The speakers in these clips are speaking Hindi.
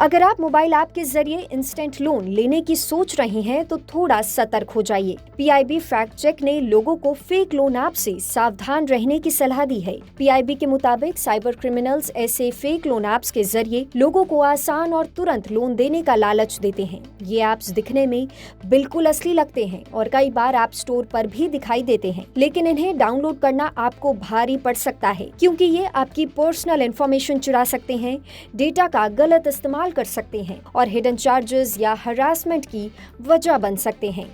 अगर आप मोबाइल ऐप के जरिए इंस्टेंट लोन लेने की सोच रहे हैं तो थोड़ा सतर्क हो जाइए। पीआईबी फैक्ट चेक ने लोगों को फेक लोन ऐप से सावधान रहने की सलाह दी है। पीआईबी के मुताबिक साइबर क्रिमिनल्स ऐसे फेक लोन ऐप्स के जरिए लोगों को आसान और तुरंत लोन देने का लालच देते हैं। ये ऐप्स दिखने में बिल्कुल असली लगते हैं और कई बार ऐप स्टोर पर भी दिखाई देते हैं, लेकिन इन्हें डाउनलोड करना आपको भारी पड़ सकता है क्योंकि ये आपकी पर्सनल इंफॉर्मेशन चुरा सकते हैं, डेटा का गलत इस्तेमाल कर सकते हैं और हिडन चार्जेस या हरासमेंट की वजह बन सकते हैं।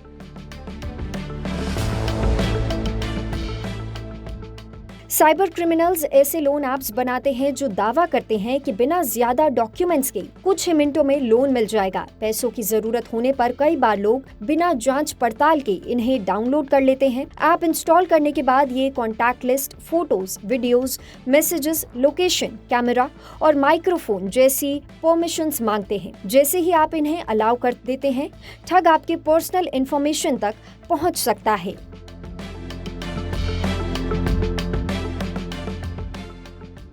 साइबर क्रिमिनल्स ऐसे लोन ऐप्स बनाते हैं जो दावा करते हैं कि बिना ज्यादा डॉक्यूमेंट्स के कुछ ही मिनटों में लोन मिल जाएगा। पैसों की जरूरत होने पर कई बार लोग बिना जांच पड़ताल के इन्हें डाउनलोड कर लेते हैं। ऐप इंस्टॉल करने के बाद ये contact list, photos, videos, messages, location, camera और माइक्रोफोन जैसी परमिशंस मांगते हैं। जैसे ही आप इन्हें अलाउ कर देते हैं, ठग आपके पर्सनल इंफॉर्मेशन तक पहुंच सकता है।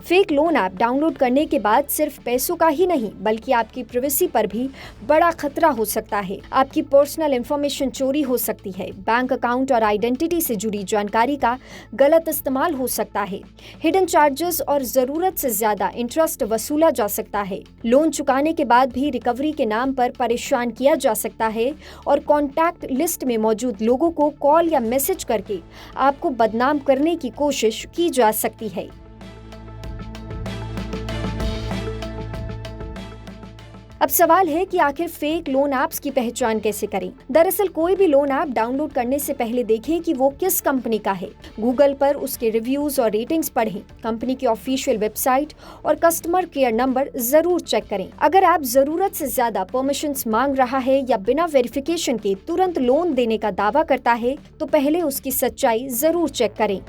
फेक लोन ऐप डाउनलोड करने के बाद सिर्फ पैसों का ही नहीं बल्कि आपकी प्राइवेसी पर भी बड़ा खतरा हो सकता है। आपकी पर्सनल इंफॉर्मेशन चोरी हो सकती है, बैंक अकाउंट और आइडेंटिटी से जुड़ी जानकारी का गलत इस्तेमाल हो सकता है, हिडन चार्जेस और जरूरत से ज्यादा इंटरेस्ट वसूला जा सकता है। लोन चुकाने के बाद भी रिकवरी के नाम पर परेशान किया जा सकता है और कॉन्टैक्ट लिस्ट में मौजूद लोगों को कॉल या मैसेज करके आपको बदनाम करने की कोशिश की जा सकती है। अब सवाल है कि आखिर फेक लोन ऐप्स की पहचान कैसे करें। दरअसल कोई भी लोन ऐप डाउनलोड करने से पहले देखें कि वो किस कंपनी का है। गूगल पर उसके रिव्यूज और रेटिंग्स पढ़ें। कंपनी की ऑफिशियल वेबसाइट और कस्टमर केयर नंबर जरूर चेक करें। अगर ऐप जरूरत से ज्यादा परमिशंस मांग रहा है या बिना वेरिफिकेशन के तुरंत लोन देने का दावा करता है तो पहले उसकी सच्चाई जरूर चेक करें।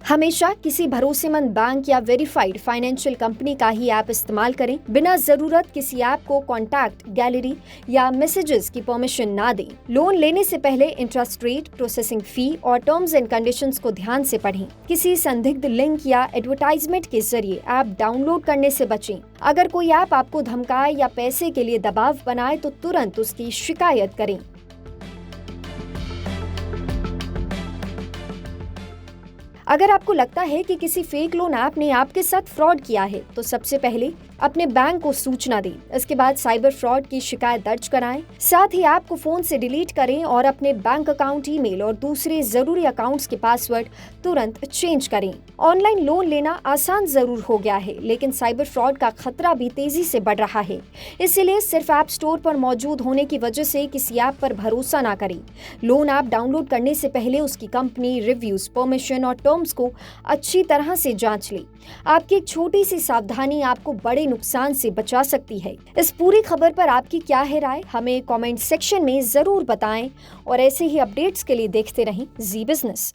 हमेशा किसी भरोसेमंद बैंक या वेरीफाइड फाइनेंशियल कंपनी का ही ऐप इस्तेमाल करें। बिना जरूरत किसी ऐप को कॉन्टैक्ट, गैलरी या मैसेजेस की परमिशन ना दें। लोन लेने से पहले इंटरेस्ट रेट, प्रोसेसिंग फी और टर्म्स एंड कंडीशंस को ध्यान से पढ़ें। किसी संदिग्ध लिंक या एडवर्टाइजमेंट के जरिए ऐप डाउनलोड करने से बचें। अगर कोई ऐप आपको धमकाए या पैसे के लिए दबाव बनाए तो तुरंत उसकी शिकायत करें। अगर आपको लगता है कि किसी फेक लोन ऐप ने आपके साथ फ्रॉड किया है तो सबसे पहले अपने बैंक को सूचना दें। इसके बाद साइबर फ्रॉड की शिकायत दर्ज कराएं। साथ ही ऐप को फोन से डिलीट करें और अपने बैंक अकाउंट, ईमेल और दूसरे जरूरी अकाउंट्स के पासवर्ड तुरंत चेंज करें। ऑनलाइन लोन लेना आसान जरूर हो गया है, लेकिन साइबर फ्रॉड का खतरा भी तेजी से बढ़ रहा है। इसीलिए सिर्फ ऐप स्टोर पर मौजूद होने की वजह से किसी ऐप पर भरोसा ना करें। लोन ऐप डाउनलोड करने से पहले उसकी कंपनी, रिव्यूज, परमिशन और टर्म्स को अच्छी तरह से जांच लें। आपकी एक छोटी सी सावधानी आपको बड़े नुकसान से बचा सकती है। इस पूरी खबर पर आपकी क्या है राय, हमें कमेंट सेक्शन में जरूर बताएं और ऐसे ही अपडेट्स के लिए देखते रहें जी बिजनेस।